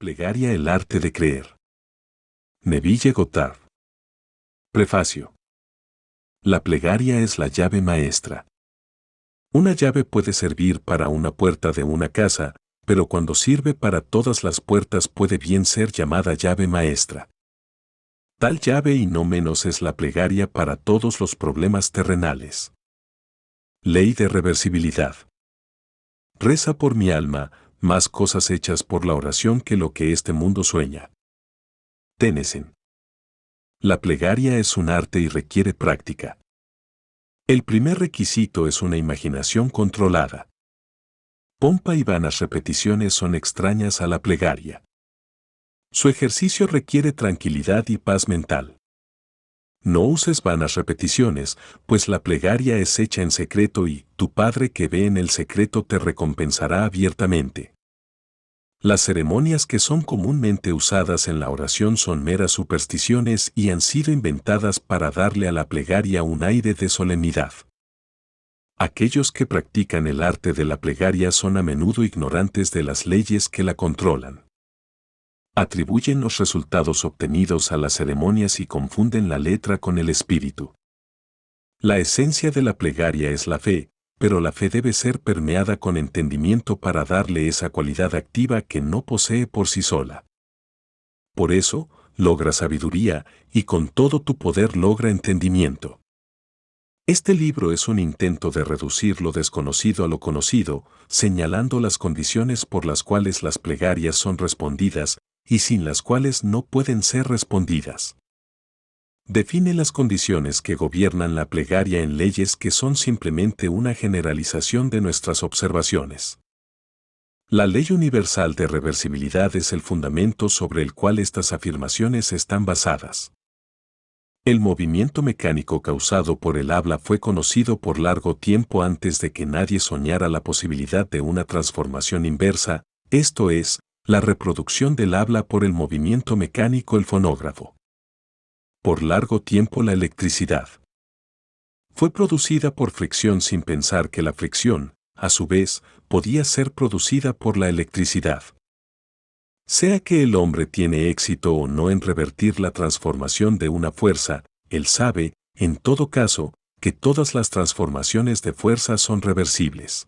Plegaria, el arte de creer. Neville Goddard. Prefacio. La plegaria es la llave maestra. Una llave puede servir para una puerta de una casa, pero cuando sirve para todas las puertas puede bien ser llamada llave maestra. Tal llave y no menos es la plegaria para todos los problemas terrenales. Ley de reversibilidad. Reza por mi alma, más cosas hechas por la oración que lo que este mundo sueña. Tennyson. La plegaria es un arte y requiere práctica. El primer requisito es una imaginación controlada. Pompa y vanas repeticiones son extrañas a la plegaria. Su ejercicio requiere tranquilidad y paz mental. No uses vanas repeticiones, pues la plegaria es hecha en secreto y tu Padre que ve en el secreto te recompensará abiertamente. Las ceremonias que son comúnmente usadas en la oración son meras supersticiones y han sido inventadas para darle a la plegaria un aire de solemnidad. Aquellos que practican el arte de la plegaria son a menudo ignorantes de las leyes que la controlan. Atribuyen los resultados obtenidos a las ceremonias y confunden la letra con el espíritu. La esencia de la plegaria es la fe, pero la fe debe ser permeada con entendimiento para darle esa cualidad activa que no posee por sí sola. Por eso, logra sabiduría, y con todo tu poder logra entendimiento. Este libro es un intento de reducir lo desconocido a lo conocido, señalando las condiciones por las cuales las plegarias son respondidas, y sin las cuales no pueden ser respondidas. Define las condiciones que gobiernan la plegaria en leyes que son simplemente una generalización de nuestras observaciones. La ley universal de reversibilidad es el fundamento sobre el cual estas afirmaciones están basadas. El movimiento mecánico causado por el habla fue conocido por largo tiempo antes de que nadie soñara la posibilidad de una transformación inversa, esto es, la reproducción del habla por el movimiento mecánico, el fonógrafo. Por largo tiempo la electricidad fue producida por fricción sin pensar que la fricción, a su vez, podía ser producida por la electricidad. Sea que el hombre tiene éxito o no en revertir la transformación de una fuerza, él sabe, en todo caso, que todas las transformaciones de fuerza son reversibles.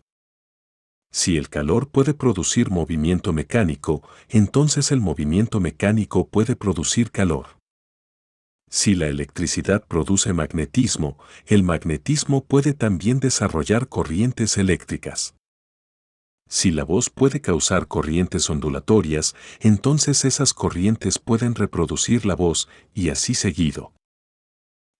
Si el calor puede producir movimiento mecánico, entonces el movimiento mecánico puede producir calor. Si la electricidad produce magnetismo, el magnetismo puede también desarrollar corrientes eléctricas. Si la voz puede causar corrientes ondulatorias, entonces esas corrientes pueden reproducir la voz, y así seguido.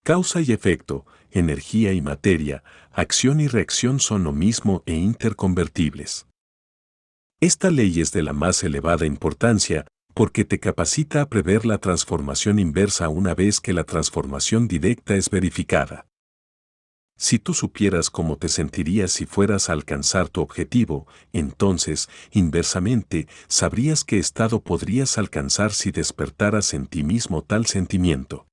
Causa y efecto, energía y materia, acción y reacción son lo mismo e interconvertibles. Esta ley es de la más elevada importancia, porque te capacita a prever la transformación inversa una vez que la transformación directa es verificada. Si tú supieras cómo te sentirías si fueras a alcanzar tu objetivo, entonces, inversamente, sabrías qué estado podrías alcanzar si despertaras en ti mismo tal sentimiento.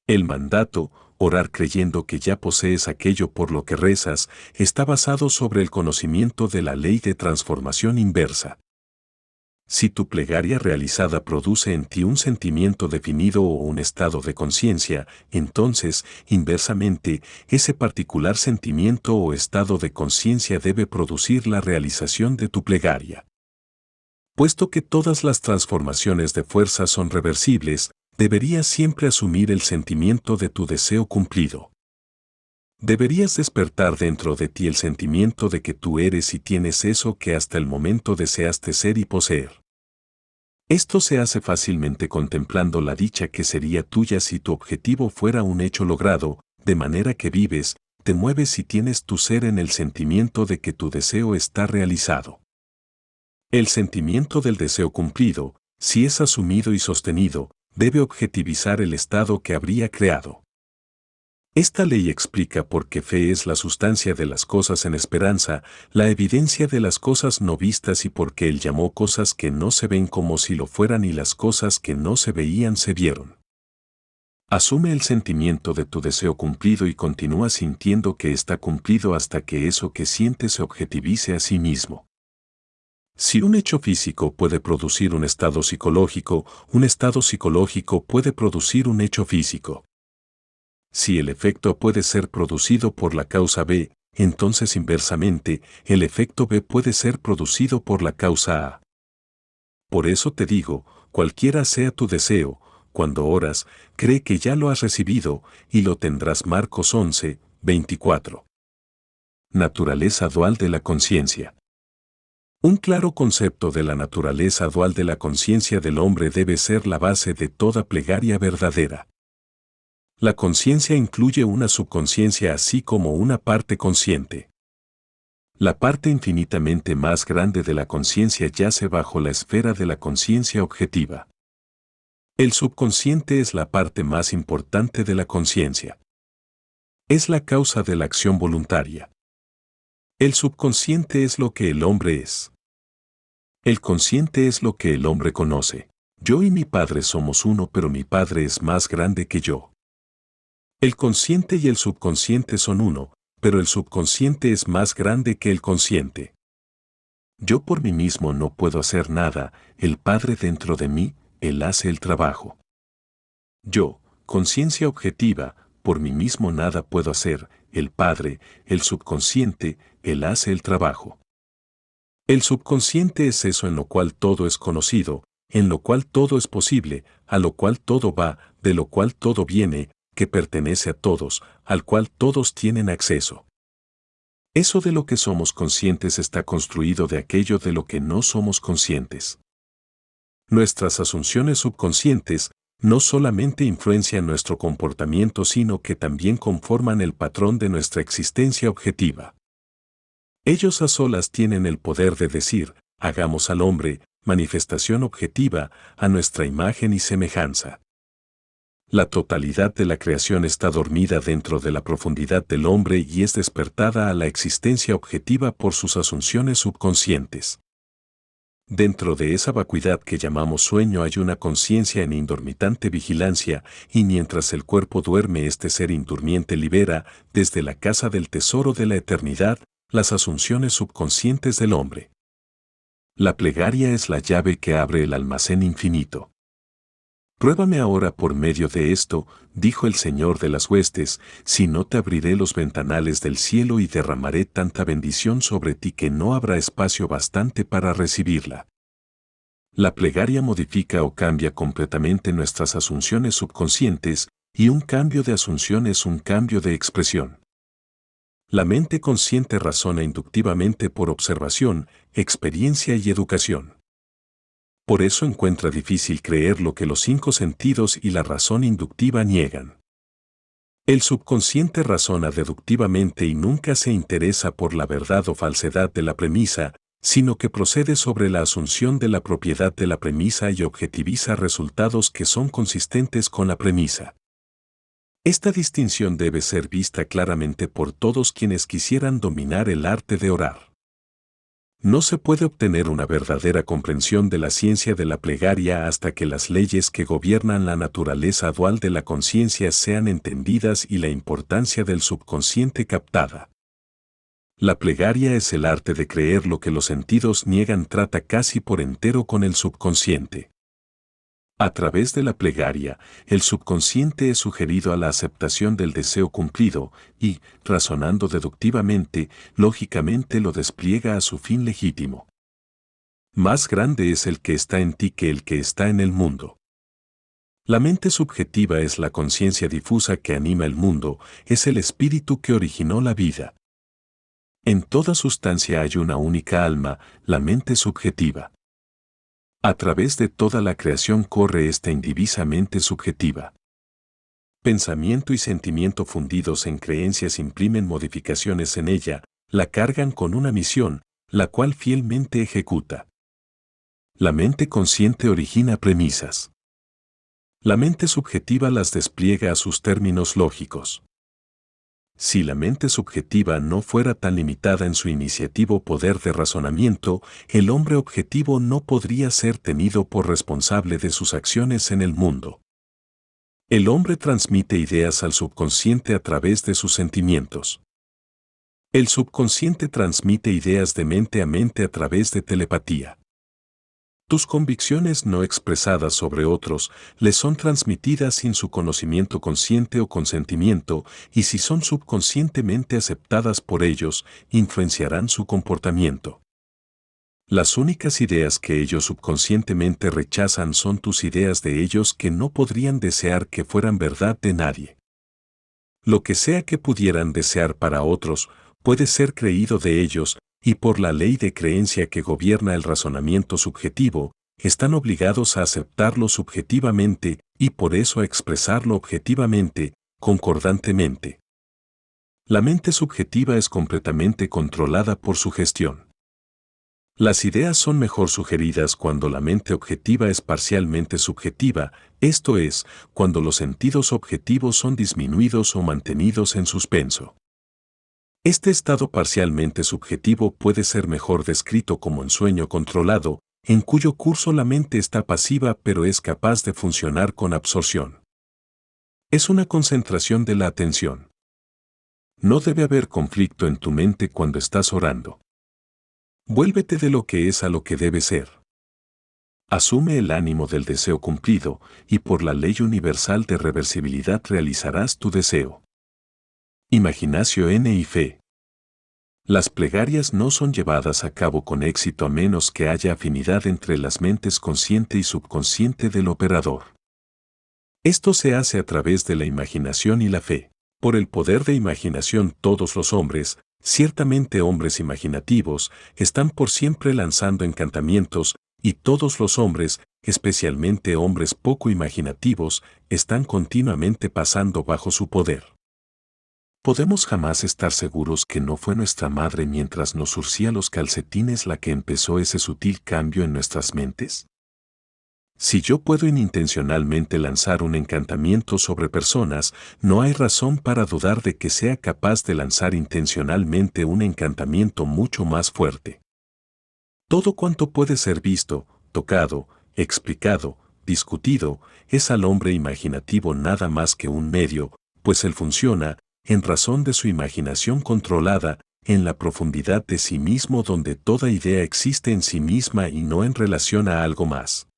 El mandato, orar creyendo que ya posees aquello por lo que rezas, está basado sobre el conocimiento de la ley de transformación inversa. Si tu plegaria realizada produce en ti un sentimiento definido o un estado de conciencia, entonces, inversamente, ese particular sentimiento o estado de conciencia debe producir la realización de tu plegaria. Puesto que todas las transformaciones de fuerza son reversibles, deberías siempre asumir el sentimiento de tu deseo cumplido. Deberías despertar dentro de ti el sentimiento de que tú eres y tienes eso que hasta el momento deseaste ser y poseer. Esto se hace fácilmente contemplando la dicha que sería tuya si tu objetivo fuera un hecho logrado, de manera que vives, te mueves y tienes tu ser en el sentimiento de que tu deseo está realizado. El sentimiento del deseo cumplido, si es asumido y sostenido, debe objetivizar el estado que habría creado. Esta ley explica por qué fe es la sustancia de las cosas en esperanza, la evidencia de las cosas no vistas y por qué él llamó cosas que no se ven como si lo fueran y las cosas que no se veían se vieron. Asume el sentimiento de tu deseo cumplido y continúa sintiendo que está cumplido hasta que eso que sientes se objetivice a sí mismo. Si un hecho físico puede producir un estado psicológico puede producir un hecho físico. Si el efecto puede ser producido por la causa B, entonces inversamente, el efecto B puede ser producido por la causa A. Por eso te digo, cualquiera sea tu deseo, cuando oras, cree que ya lo has recibido y lo tendrás. Marcos 11, 24. Naturaleza dual de la conciencia. Un claro concepto de la naturaleza dual de la conciencia del hombre debe ser la base de toda plegaria verdadera. La conciencia incluye una subconsciencia así como una parte consciente. La parte infinitamente más grande de la conciencia yace bajo la esfera de la conciencia objetiva. El subconsciente es la parte más importante de la conciencia. Es la causa de la acción voluntaria. El subconsciente es lo que el hombre es. El consciente es lo que el hombre conoce. Yo y mi Padre somos uno, pero mi Padre es más grande que yo. El consciente y el subconsciente son uno, pero el subconsciente es más grande que el consciente. Yo por mí mismo no puedo hacer nada, el Padre dentro de mí, Él hace el trabajo. Yo, conciencia objetiva, por mí mismo nada puedo hacer, el Padre, el subconsciente, Él hace el trabajo. El subconsciente es eso en lo cual todo es conocido, en lo cual todo es posible, a lo cual todo va, de lo cual todo viene, que pertenece a todos, al cual todos tienen acceso. Eso de lo que somos conscientes está construido de aquello de lo que no somos conscientes. Nuestras asunciones subconscientes no solamente influencian nuestro comportamiento, sino que también conforman el patrón de nuestra existencia objetiva. Ellos a solas tienen el poder de decir, hagamos al hombre, manifestación objetiva, a nuestra imagen y semejanza. La totalidad de la creación está dormida dentro de la profundidad del hombre y es despertada a la existencia objetiva por sus asunciones subconscientes. Dentro de esa vacuidad que llamamos sueño hay una conciencia en indormitante vigilancia, y mientras el cuerpo duerme, este ser indurmiente libera, desde la casa del tesoro de la eternidad, las asunciones subconscientes del hombre. La plegaria es la llave que abre el almacén infinito. Pruébame ahora por medio de esto, dijo el Señor de las huestes, si no te abriré los ventanales del cielo y derramaré tanta bendición sobre ti que no habrá espacio bastante para recibirla. La plegaria modifica o cambia completamente nuestras asunciones subconscientes, y un cambio de asunción es un cambio de expresión. La mente consciente razona inductivamente por observación, experiencia y educación. Por eso encuentra difícil creer lo que los 5 sentidos y la razón inductiva niegan. El subconsciente razona deductivamente y nunca se interesa por la verdad o falsedad de la premisa, sino que procede sobre la asunción de la propiedad de la premisa y objetiviza resultados que son consistentes con la premisa. Esta distinción debe ser vista claramente por todos quienes quisieran dominar el arte de orar. No se puede obtener una verdadera comprensión de la ciencia de la plegaria hasta que las leyes que gobiernan la naturaleza dual de la conciencia sean entendidas y la importancia del subconsciente captada. La plegaria es el arte de creer lo que los sentidos niegan, trata casi por entero con el subconsciente. A través de la plegaria, el subconsciente es sugerido a la aceptación del deseo cumplido y, razonando deductivamente, lógicamente lo despliega a su fin legítimo. Más grande es el que está en ti que el que está en el mundo. La mente subjetiva es la conciencia difusa que anima el mundo, es el espíritu que originó la vida. En toda sustancia hay una única alma, la mente subjetiva. A través de toda la creación corre esta indivisa mente subjetiva. Pensamiento y sentimiento fundidos en creencias imprimen modificaciones en ella, la cargan con una misión, la cual fielmente ejecuta. La mente consciente origina premisas. La mente subjetiva las despliega a sus términos lógicos. Si la mente subjetiva no fuera tan limitada en su iniciativo poder de razonamiento, el hombre objetivo no podría ser tenido por responsable de sus acciones en el mundo. El hombre transmite ideas al subconsciente a través de sus sentimientos. El subconsciente transmite ideas de mente a mente a través de telepatía. Tus convicciones no expresadas sobre otros les son transmitidas sin su conocimiento consciente o consentimiento, y si son subconscientemente aceptadas por ellos, influenciarán su comportamiento. Las únicas ideas que ellos subconscientemente rechazan son tus ideas de ellos que no podrían desear que fueran verdad de nadie. Lo que sea que pudieran desear para otros, puede ser creído de ellos, y por la ley de creencia que gobierna el razonamiento subjetivo, están obligados a aceptarlo subjetivamente y por eso a expresarlo objetivamente, concordantemente. La mente subjetiva es completamente controlada por su gestión. Las ideas son mejor sugeridas cuando la mente objetiva es parcialmente subjetiva, esto es, cuando los sentidos objetivos son disminuidos o mantenidos en suspenso. Este estado parcialmente subjetivo puede ser mejor descrito como ensueño controlado, en cuyo curso la mente está pasiva pero es capaz de funcionar con absorción. Es una concentración de la atención. No debe haber conflicto en tu mente cuando estás orando. Vuélvete de lo que es a lo que debe ser. Asume el ánimo del deseo cumplido, y por la ley universal de reversibilidad realizarás tu deseo. Imaginación y fe. Las plegarias no son llevadas a cabo con éxito a menos que haya afinidad entre las mentes consciente y subconsciente del operador. Esto se hace a través de la imaginación y la fe. Por el poder de imaginación todos los hombres, ciertamente hombres imaginativos, están por siempre lanzando encantamientos, y todos los hombres, especialmente hombres poco imaginativos, están continuamente pasando bajo su poder. ¿Podemos jamás estar seguros que no fue nuestra madre mientras nos surcía los calcetines la que empezó ese sutil cambio en nuestras mentes? Si yo puedo inintencionalmente lanzar un encantamiento sobre personas, no hay razón para dudar de que sea capaz de lanzar intencionalmente un encantamiento mucho más fuerte. Todo cuanto puede ser visto, tocado, explicado, discutido, es al hombre imaginativo nada más que un medio, pues él funciona, en razón de su imaginación controlada, en la profundidad de sí mismo donde toda idea existe en sí misma y no en relación a algo más.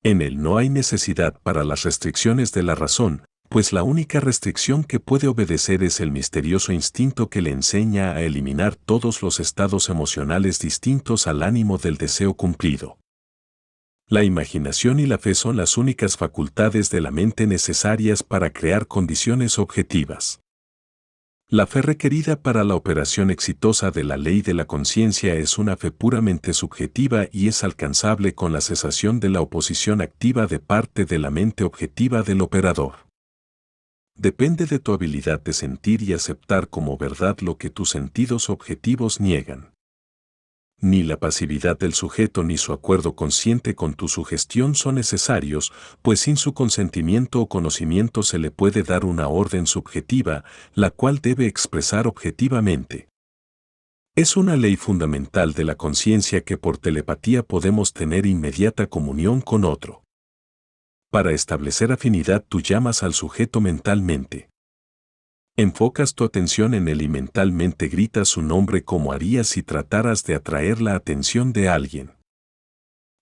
En él no hay necesidad para las restricciones de la razón, pues la única restricción que puede obedecer es el misterioso instinto que le enseña a eliminar todos los estados emocionales distintos al ánimo del deseo cumplido. La imaginación y la fe son las únicas facultades de la mente necesarias para crear condiciones objetivas. La fe requerida para la operación exitosa de la ley de la conciencia es una fe puramente subjetiva y es alcanzable con la cesación de la oposición activa de parte de la mente objetiva del operador. Depende de tu habilidad de sentir y aceptar como verdad lo que tus sentidos objetivos niegan. Ni la pasividad del sujeto ni su acuerdo consciente con tu sugestión son necesarios, pues sin su consentimiento o conocimiento se le puede dar una orden subjetiva, la cual debe expresar objetivamente. Es una ley fundamental de la conciencia que por telepatía podemos tener inmediata comunión con otro. Para establecer afinidad tú llamas al sujeto mentalmente. Enfocas tu atención en él y mentalmente gritas su nombre como harías si trataras de atraer la atención de alguien.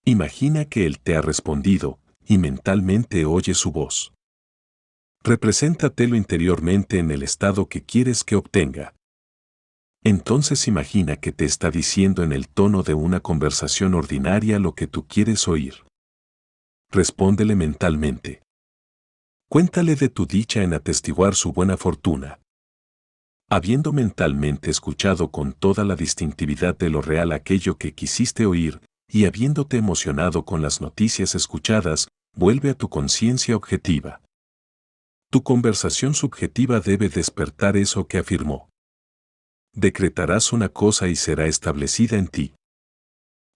Imagina que él te ha respondido, y mentalmente oye su voz. Represéntatelo interiormente en el estado que quieres que obtenga. Entonces imagina que te está diciendo en el tono de una conversación ordinaria lo que tú quieres oír. Respóndele mentalmente. Cuéntale de tu dicha en atestiguar su buena fortuna. Habiendo mentalmente escuchado con toda la distintividad de lo real aquello que quisiste oír, y habiéndote emocionado con las noticias escuchadas, vuelve a tu conciencia objetiva. Tu conversación subjetiva debe despertar eso que afirmó. Decretarás una cosa y será establecida en ti.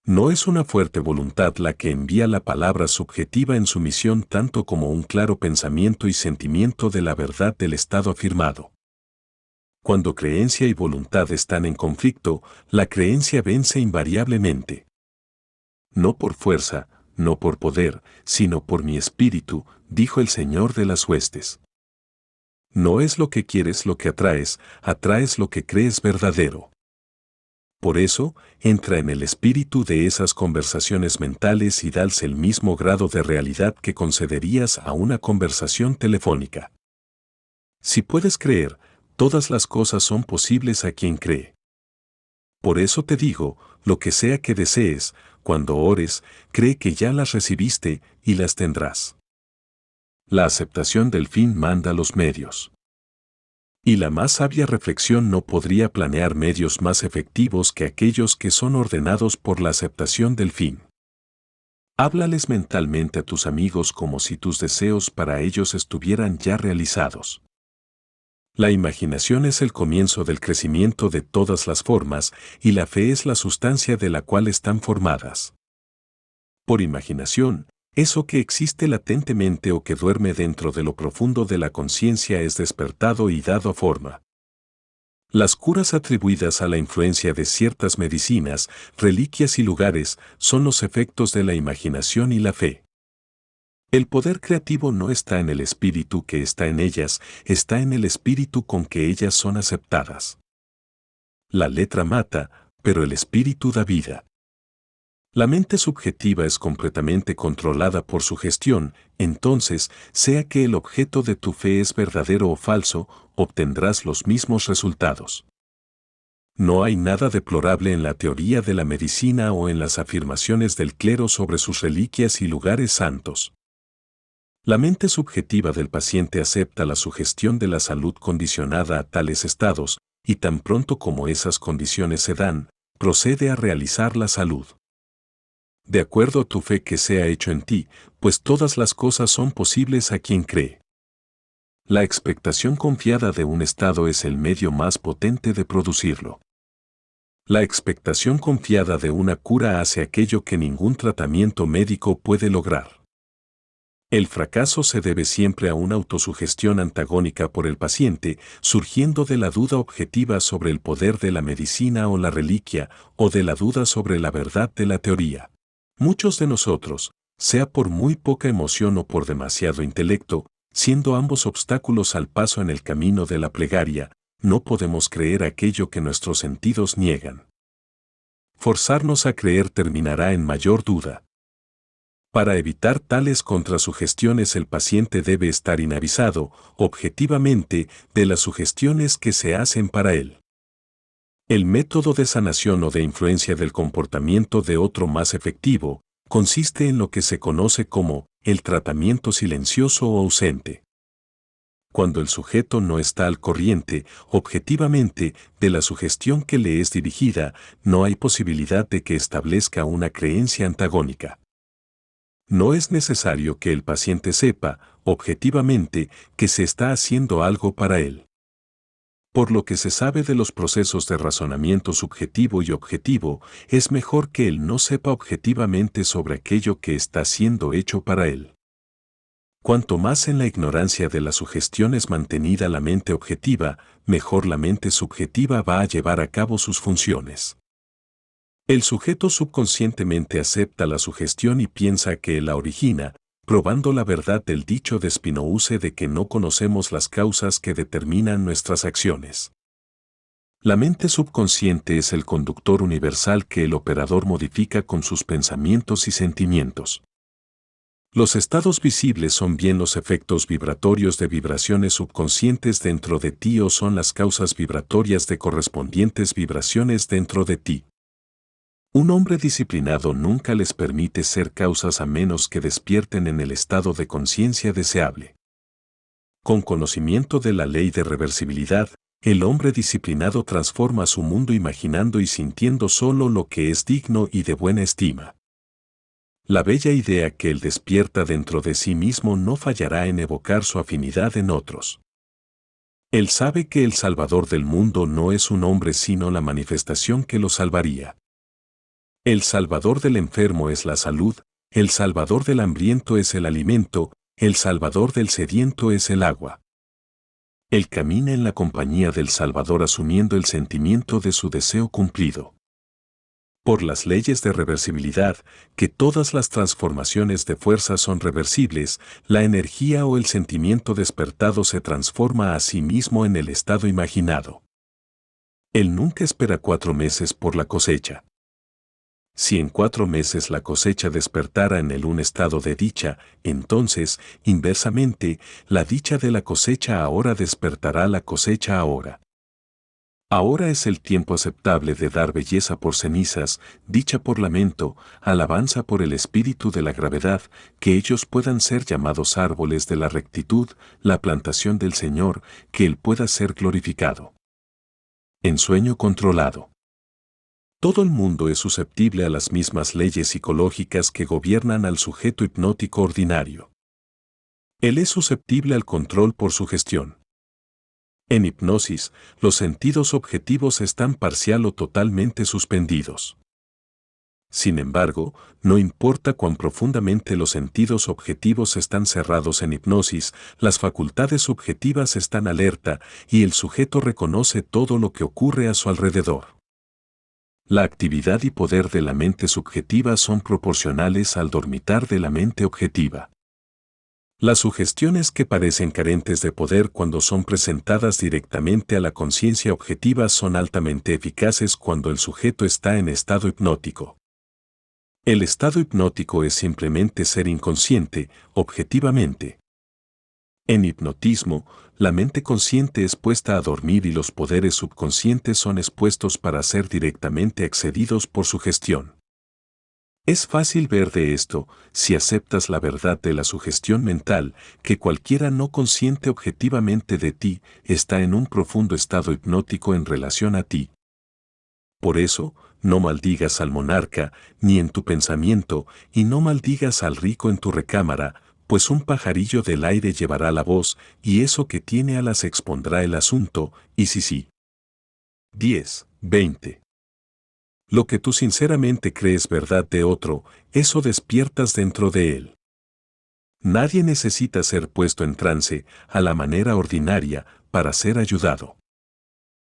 No es una fuerte voluntad la que envía la palabra subjetiva en su misión tanto como un claro pensamiento y sentimiento de la verdad del estado afirmado. Cuando creencia y voluntad están en conflicto, la creencia vence invariablemente. No por fuerza, no por poder, sino por mi espíritu, dijo el Señor de las huestes. No es lo que quieres lo que atraes, atraes lo que crees verdadero. Por eso, entra en el espíritu de esas conversaciones mentales y dales el mismo grado de realidad que concederías a una conversación telefónica. Si puedes creer, todas las cosas son posibles a quien cree. Por eso te digo, lo que sea que desees, cuando ores, cree que ya las recibiste y las tendrás. La aceptación del fin manda los medios. Y la más sabia reflexión no podría planear medios más efectivos que aquellos que son ordenados por la aceptación del fin. Háblales mentalmente a tus amigos como si tus deseos para ellos estuvieran ya realizados. La imaginación es el comienzo del crecimiento de todas las formas y la fe es la sustancia de la cual están formadas. Por imaginación, eso que existe latentemente o que duerme dentro de lo profundo de la conciencia es despertado y dado forma. Las curas atribuidas a la influencia de ciertas medicinas, reliquias y lugares son los efectos de la imaginación y la fe. El poder creativo no está en el espíritu que está en ellas, está en el espíritu con que ellas son aceptadas. La letra mata, pero el espíritu da vida. La mente subjetiva es completamente controlada por su gestión, entonces, sea que el objeto de tu fe es verdadero o falso, obtendrás los mismos resultados. No hay nada deplorable en la teoría de la medicina o en las afirmaciones del clero sobre sus reliquias y lugares santos. La mente subjetiva del paciente acepta la sugestión de la salud condicionada a tales estados, y tan pronto como esas condiciones se dan, procede a realizar la salud. De acuerdo a tu fe que sea hecho en ti, pues todas las cosas son posibles a quien cree. La expectación confiada de un estado es el medio más potente de producirlo. La expectación confiada de una cura hace aquello que ningún tratamiento médico puede lograr. El fracaso se debe siempre a una autosugestión antagónica por el paciente, surgiendo de la duda objetiva sobre el poder de la medicina o la reliquia, o de la duda sobre la verdad de la teoría. Muchos de nosotros, sea por muy poca emoción o por demasiado intelecto, siendo ambos obstáculos al paso en el camino de la plegaria, no podemos creer aquello que nuestros sentidos niegan. Forzarnos a creer terminará en mayor duda. Para evitar tales contrasugestiones el paciente debe estar inavisado, objetivamente, de las sugestiones que se hacen para él. El método de sanación o de influencia del comportamiento de otro más efectivo, consiste en lo que se conoce como el tratamiento silencioso o ausente. Cuando el sujeto no está al corriente, objetivamente, de la sugestión que le es dirigida, no hay posibilidad de que establezca una creencia antagónica. No es necesario que el paciente sepa, objetivamente, que se está haciendo algo para él. Por lo que se sabe de los procesos de razonamiento subjetivo y objetivo, es mejor que él no sepa objetivamente sobre aquello que está siendo hecho para él. Cuanto más en la ignorancia de la sugestión es mantenida la mente objetiva, mejor la mente subjetiva va a llevar a cabo sus funciones. El sujeto subconscientemente acepta la sugestión y piensa que la origina, probando la verdad del dicho de Spinoza de que no conocemos las causas que determinan nuestras acciones. La mente subconsciente es el conductor universal que el operador modifica con sus pensamientos y sentimientos. Los estados visibles son bien los efectos vibratorios de vibraciones subconscientes dentro de ti o son las causas vibratorias de correspondientes vibraciones dentro de ti. Un hombre disciplinado nunca les permite ser causas a menos que despierten en el estado de conciencia deseable. Con conocimiento de la ley de reversibilidad, el hombre disciplinado transforma su mundo imaginando y sintiendo solo lo que es digno y de buena estima. La bella idea que él despierta dentro de sí mismo no fallará en evocar su afinidad en otros. Él sabe que el Salvador del mundo no es un hombre sino la manifestación que lo salvaría. El Salvador del enfermo es la salud, el Salvador del hambriento es el alimento, el Salvador del sediento es el agua. Él camina en la compañía del Salvador asumiendo el sentimiento de su deseo cumplido. Por las leyes de reversibilidad, que todas las transformaciones de fuerza son reversibles, la energía o el sentimiento despertado se transforma a sí mismo en el estado imaginado. Él nunca espera 4 meses por la cosecha. Si en 4 meses la cosecha despertara en él un estado de dicha, entonces, inversamente, la dicha de la cosecha ahora despertará la cosecha ahora. Ahora es el tiempo aceptable de dar belleza por cenizas, dicha por lamento, alabanza por el espíritu de la gravedad, que ellos puedan ser llamados árboles de la rectitud, la plantación del Señor, que Él pueda ser glorificado. Ensueño controlado. Todo el mundo es susceptible a las mismas leyes psicológicas que gobiernan al sujeto hipnótico ordinario. Él es susceptible al control por sugestión. En hipnosis, los sentidos objetivos están parcial o totalmente suspendidos. Sin embargo, no importa cuán profundamente los sentidos objetivos están cerrados en hipnosis, las facultades subjetivas están alerta y el sujeto reconoce todo lo que ocurre a su alrededor. La actividad y poder de la mente subjetiva son proporcionales al dormitar de la mente objetiva. Las sugestiones que parecen carentes de poder cuando son presentadas directamente a la conciencia objetiva son altamente eficaces cuando el sujeto está en estado hipnótico. El estado hipnótico es simplemente ser inconsciente, objetivamente. En hipnotismo, la mente consciente es puesta a dormir y los poderes subconscientes son expuestos para ser directamente accedidos por sugestión. Es fácil ver de esto, si aceptas la verdad de la sugestión mental, que cualquiera no consciente objetivamente de ti está en un profundo estado hipnótico en relación a ti. Por eso, no maldigas al monarca, ni en tu pensamiento, y no maldigas al rico en tu recámara, pues un pajarillo del aire llevará la voz, y eso que tiene alas expondrá el asunto, y sí. 10, 20. Lo que tú sinceramente crees verdad de otro, eso despiertas dentro de él. Nadie necesita ser puesto en trance, a la manera ordinaria, para ser ayudado.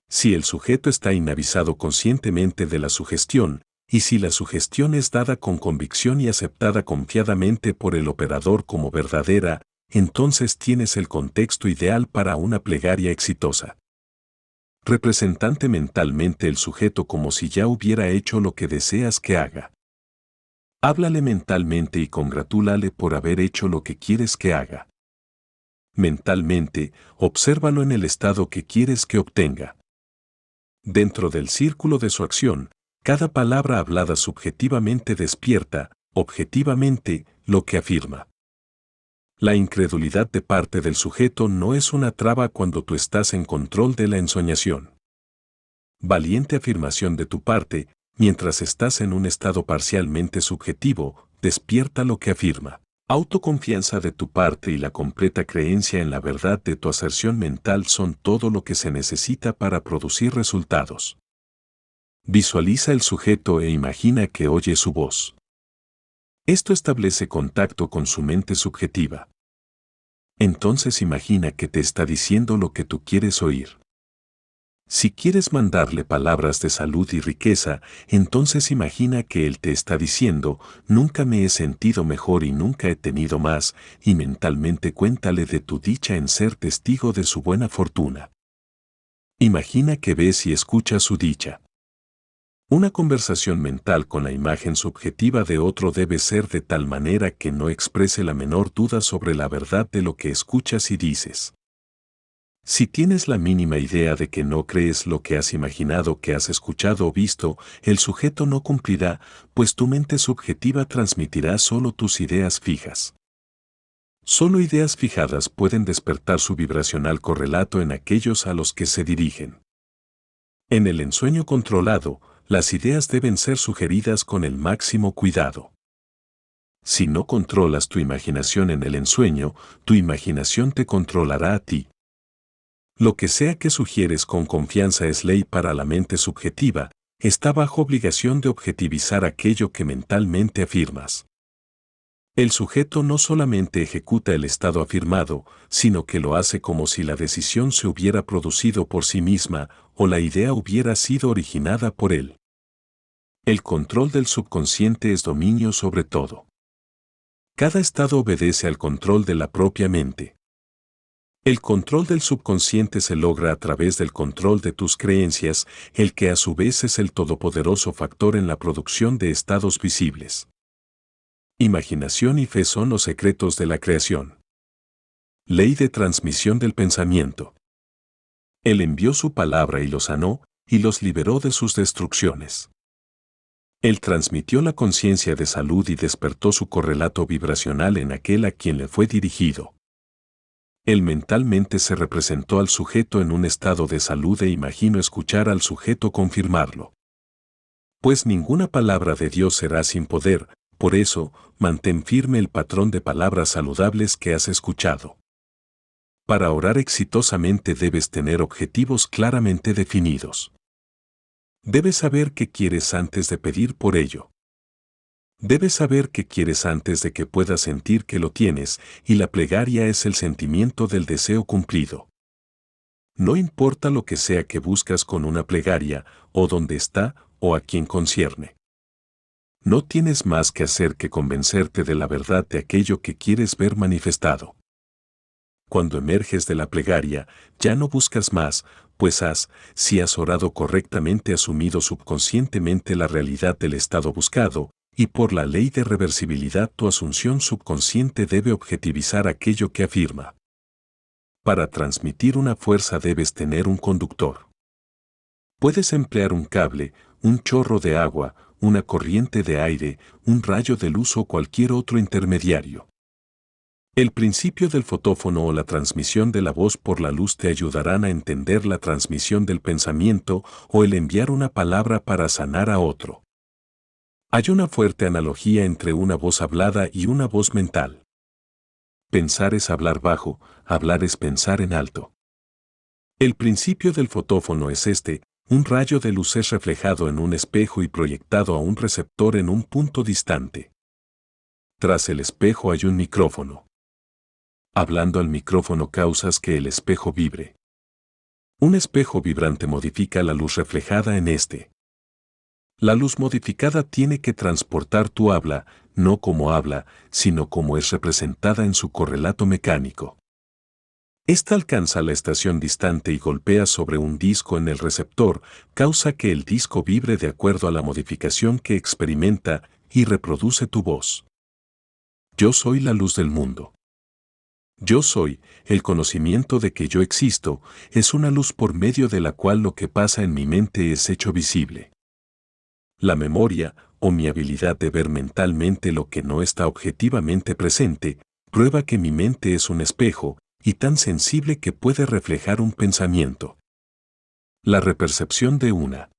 Si el sujeto está inavisado conscientemente de la sugestión, y si la sugestión es dada con convicción y aceptada confiadamente por el operador como verdadera, entonces tienes el contexto ideal para una plegaria exitosa. Representante mentalmente el sujeto como si ya hubiera hecho lo que deseas que haga. Háblale mentalmente y congratúlale por haber hecho lo que quieres que haga. Mentalmente, obsérvalo en el estado que quieres que obtenga. Dentro del círculo de su acción, cada palabra hablada subjetivamente despierta, objetivamente, lo que afirma. La incredulidad de parte del sujeto no es una traba cuando tú estás en control de la ensoñación. Valiente afirmación de tu parte, mientras estás en un estado parcialmente subjetivo, despierta lo que afirma. Autoconfianza de tu parte y la completa creencia en la verdad de tu aserción mental son todo lo que se necesita para producir resultados. Visualiza el sujeto e imagina que oye su voz. Esto establece contacto con su mente subjetiva. Entonces imagina que te está diciendo lo que tú quieres oír. Si quieres mandarle palabras de salud y riqueza, entonces imagina que él te está diciendo, nunca me he sentido mejor y nunca he tenido más, y mentalmente cuéntale de tu dicha en ser testigo de su buena fortuna. Imagina que ves y escuchas su dicha. Una conversación mental con la imagen subjetiva de otro debe ser de tal manera que no exprese la menor duda sobre la verdad de lo que escuchas y dices. Si tienes la mínima idea de que no crees lo que has imaginado que has escuchado o visto, el sujeto no cumplirá, pues tu mente subjetiva transmitirá solo tus ideas fijas. Solo ideas fijadas pueden despertar su vibracional correlato en aquellos a los que se dirigen. En el ensueño controlado, las ideas deben ser sugeridas con el máximo cuidado. Si no controlas tu imaginación en el ensueño, tu imaginación te controlará a ti. Lo que sea que sugieres con confianza es ley para la mente subjetiva, está bajo obligación de objetivizar aquello que mentalmente afirmas. El sujeto no solamente ejecuta el estado afirmado, sino que lo hace como si la decisión se hubiera producido por sí misma o la idea hubiera sido originada por él. El control del subconsciente es dominio sobre todo. Cada estado obedece al control de la propia mente. El control del subconsciente se logra a través del control de tus creencias, el que a su vez es el todopoderoso factor en la producción de estados visibles. Imaginación y fe son los secretos de la creación. Ley de transmisión del pensamiento. Él envió su palabra y los sanó, y los liberó de sus destrucciones. Él transmitió la conciencia de salud y despertó su correlato vibracional en aquel a quien le fue dirigido. Él mentalmente se representó al sujeto en un estado de salud e imagino escuchar al sujeto confirmarlo. Pues ninguna palabra de Dios será sin poder, por eso, mantén firme el patrón de palabras saludables que has escuchado. Para orar exitosamente debes tener objetivos claramente definidos. Debes saber qué quieres antes de pedir por ello. Debes saber qué quieres antes de que puedas sentir que lo tienes, y la plegaria es el sentimiento del deseo cumplido. No importa lo que sea que buscas con una plegaria, o dónde está, o a quién concierne. No tienes más que hacer que convencerte de la verdad de aquello que quieres ver manifestado. Cuando emerges de la plegaria, ya no buscas más, pues si has orado correctamente, asumido subconscientemente la realidad del estado buscado, y por la ley de reversibilidad tu asunción subconsciente debe objetivizar aquello que afirma. Para transmitir una fuerza debes tener un conductor. Puedes emplear un cable, un chorro de agua, una corriente de aire, un rayo de luz o cualquier otro intermediario. El principio del fotófono o la transmisión de la voz por la luz te ayudarán a entender la transmisión del pensamiento o el enviar una palabra para sanar a otro. Hay una fuerte analogía entre una voz hablada y una voz mental. Pensar es hablar bajo, hablar es pensar en alto. El principio del fotófono es un rayo de luz es reflejado en un espejo y proyectado a un receptor en un punto distante. Tras el espejo hay un micrófono. Hablando al micrófono causas que el espejo vibre. Un espejo vibrante modifica la luz reflejada en este. La luz modificada tiene que transportar tu habla, no como habla, sino como es representada en su correlato mecánico. Esta alcanza la estación distante y golpea sobre un disco en el receptor, causa que el disco vibre de acuerdo a la modificación que experimenta y reproduce tu voz. Yo soy la luz del mundo. Yo soy, el conocimiento de que yo existo, es una luz por medio de la cual lo que pasa en mi mente es hecho visible. La memoria, o mi habilidad de ver mentalmente lo que no está objetivamente presente, prueba que mi mente es un espejo, y tan sensible que puede reflejar un pensamiento. La repercepción de una.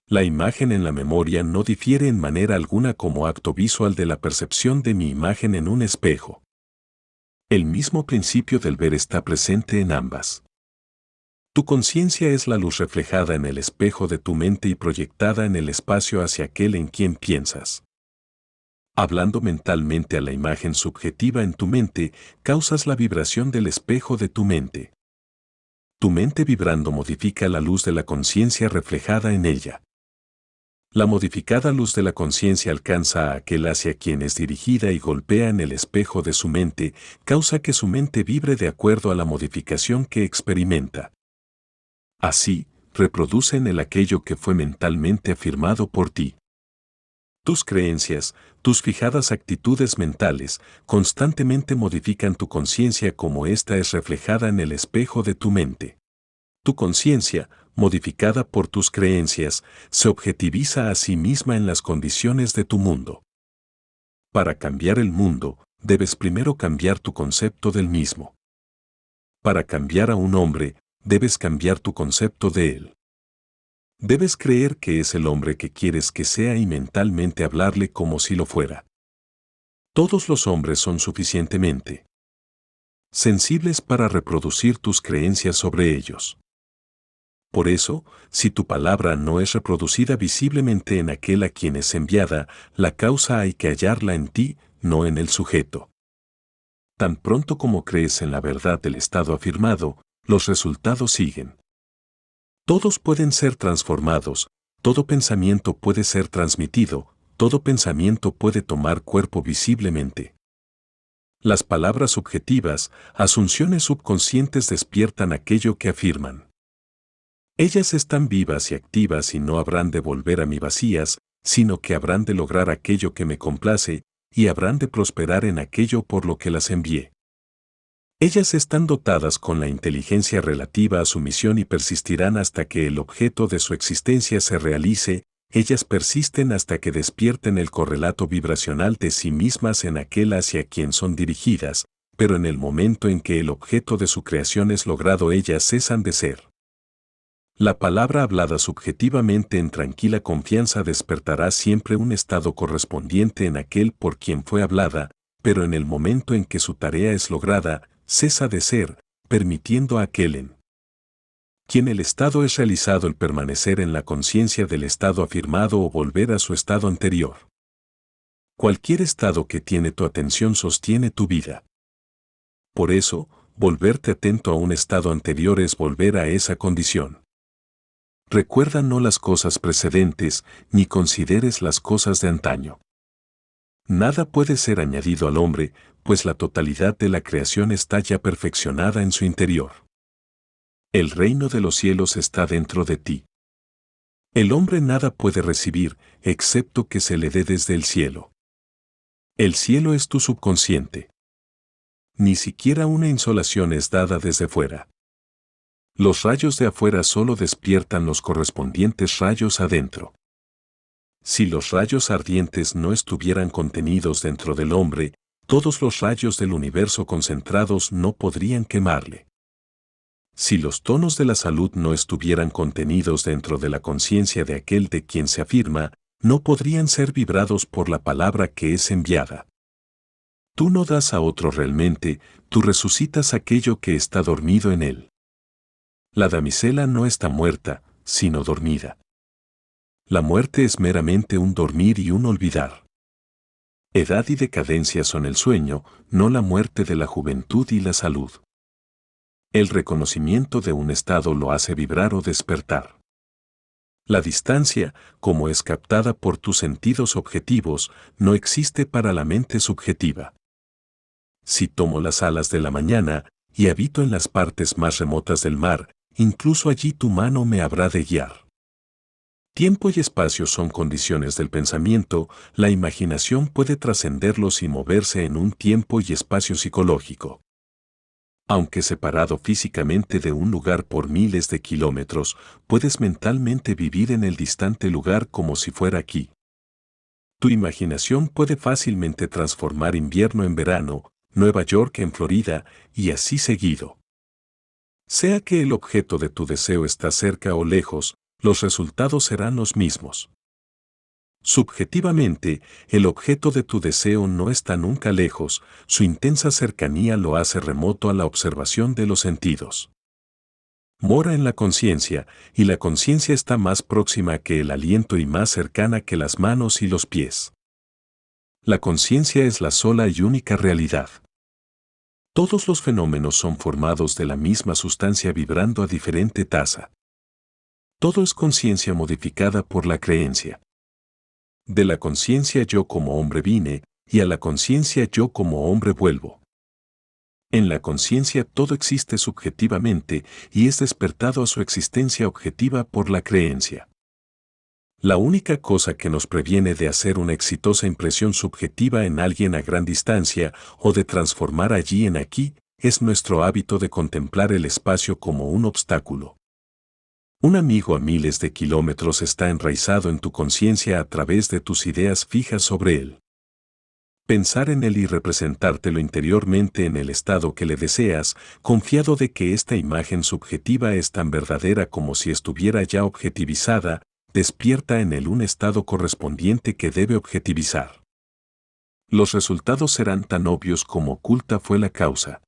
La imagen en la memoria no difiere en manera alguna como acto visual de la percepción de mi imagen en un espejo. El mismo principio del ver está presente en ambas. Tu conciencia es la luz reflejada en el espejo de tu mente y proyectada en el espacio hacia aquel en quien piensas. Hablando mentalmente a la imagen subjetiva en tu mente, causas la vibración del espejo de tu mente. Tu mente vibrando modifica la luz de la conciencia reflejada en ella. La modificada luz de la conciencia alcanza a aquel hacia quien es dirigida y golpea en el espejo de su mente, causa que su mente vibre de acuerdo a la modificación que experimenta. Así, reproduce en él aquello que fue mentalmente afirmado por ti. Tus creencias, tus fijadas actitudes mentales, constantemente modifican tu conciencia como ésta es reflejada en el espejo de tu mente. Tu conciencia, modificada por tus creencias, se objetiviza a sí misma en las condiciones de tu mundo. Para cambiar el mundo, debes primero cambiar tu concepto del mismo. Para cambiar a un hombre, debes cambiar tu concepto de él. Debes creer que es el hombre que quieres que sea y mentalmente hablarle como si lo fuera. Todos los hombres son suficientemente sensibles para reproducir tus creencias sobre ellos. Por eso, si tu palabra no es reproducida visiblemente en aquel a quien es enviada, la causa hay que hallarla en ti, no en el sujeto. Tan pronto como crees en la verdad del estado afirmado, los resultados siguen. Todos pueden ser transformados, todo pensamiento puede ser transmitido, todo pensamiento puede tomar cuerpo visiblemente. Las palabras subjetivas, asunciones subconscientes despiertan aquello que afirman. Ellas están vivas y activas y no habrán de volver a mí vacías, sino que habrán de lograr aquello que me complace, y habrán de prosperar en aquello por lo que las envié. Ellas están dotadas con la inteligencia relativa a su misión y persistirán hasta que el objeto de su existencia se realice. Ellas persisten hasta que despierten el correlato vibracional de sí mismas en aquel hacia quien son dirigidas, pero en el momento en que el objeto de su creación es logrado, ellas cesan de ser. La palabra hablada subjetivamente en tranquila confianza despertará siempre un estado correspondiente en aquel por quien fue hablada, pero en el momento en que su tarea es lograda, cesa de ser, permitiendo a aquel en quien el estado es realizado el permanecer en la conciencia del estado afirmado o volver a su estado anterior. Cualquier estado que tiene tu atención sostiene tu vida. Por eso, volverte atento a un estado anterior es volver a esa condición. Recuerda no las cosas precedentes, ni consideres las cosas de antaño. Nada puede ser añadido al hombre, pues la totalidad de la creación está ya perfeccionada en su interior. El reino de los cielos está dentro de ti. El hombre nada puede recibir, excepto que se le dé desde el cielo. El cielo es tu subconsciente. Ni siquiera una insolación es dada desde fuera. Los rayos de afuera solo despiertan los correspondientes rayos adentro. Si los rayos ardientes no estuvieran contenidos dentro del hombre, todos los rayos del universo concentrados no podrían quemarle. Si los tonos de la salud no estuvieran contenidos dentro de la conciencia de aquel de quien se afirma, no podrían ser vibrados por la palabra que es enviada. Tú no das a otro realmente, tú resucitas aquello que está dormido en él. La damisela no está muerta, sino dormida. La muerte es meramente un dormir y un olvidar. Edad y decadencia son el sueño, no la muerte de la juventud y la salud. El reconocimiento de un estado lo hace vibrar o despertar. La distancia, como es captada por tus sentidos objetivos, no existe para la mente subjetiva. Si tomo las alas de la mañana y habito en las partes más remotas del mar, incluso allí tu mano me habrá de guiar. Tiempo y espacio son condiciones del pensamiento, la imaginación puede trascenderlos y moverse en un tiempo y espacio psicológico. Aunque separado físicamente de un lugar por miles de kilómetros, puedes mentalmente vivir en el distante lugar como si fuera aquí. Tu imaginación puede fácilmente transformar invierno en verano, Nueva York en Florida, y así seguido. Sea que el objeto de tu deseo está cerca o lejos, los resultados serán los mismos. Subjetivamente, el objeto de tu deseo no está nunca lejos, su intensa cercanía lo hace remoto a la observación de los sentidos. Mora en la conciencia, y la conciencia está más próxima que el aliento y más cercana que las manos y los pies. La conciencia es la sola y única realidad. Todos los fenómenos son formados de la misma sustancia vibrando a diferente tasa. Todo es conciencia modificada por la creencia. De la conciencia yo como hombre vine, y a la conciencia yo como hombre vuelvo. En la conciencia todo existe subjetivamente y es despertado a su existencia objetiva por la creencia. La única cosa que nos previene de hacer una exitosa impresión subjetiva en alguien a gran distancia o de transformar allí en aquí, es nuestro hábito de contemplar el espacio como un obstáculo. Un amigo a miles de kilómetros está enraizado en tu conciencia a través de tus ideas fijas sobre él. Pensar en él y representártelo interiormente en el estado que le deseas, confiado de que esta imagen subjetiva es tan verdadera como si estuviera ya objetivizada, despierta en él un estado correspondiente que debe objetivizar. Los resultados serán tan obvios como oculta fue la causa.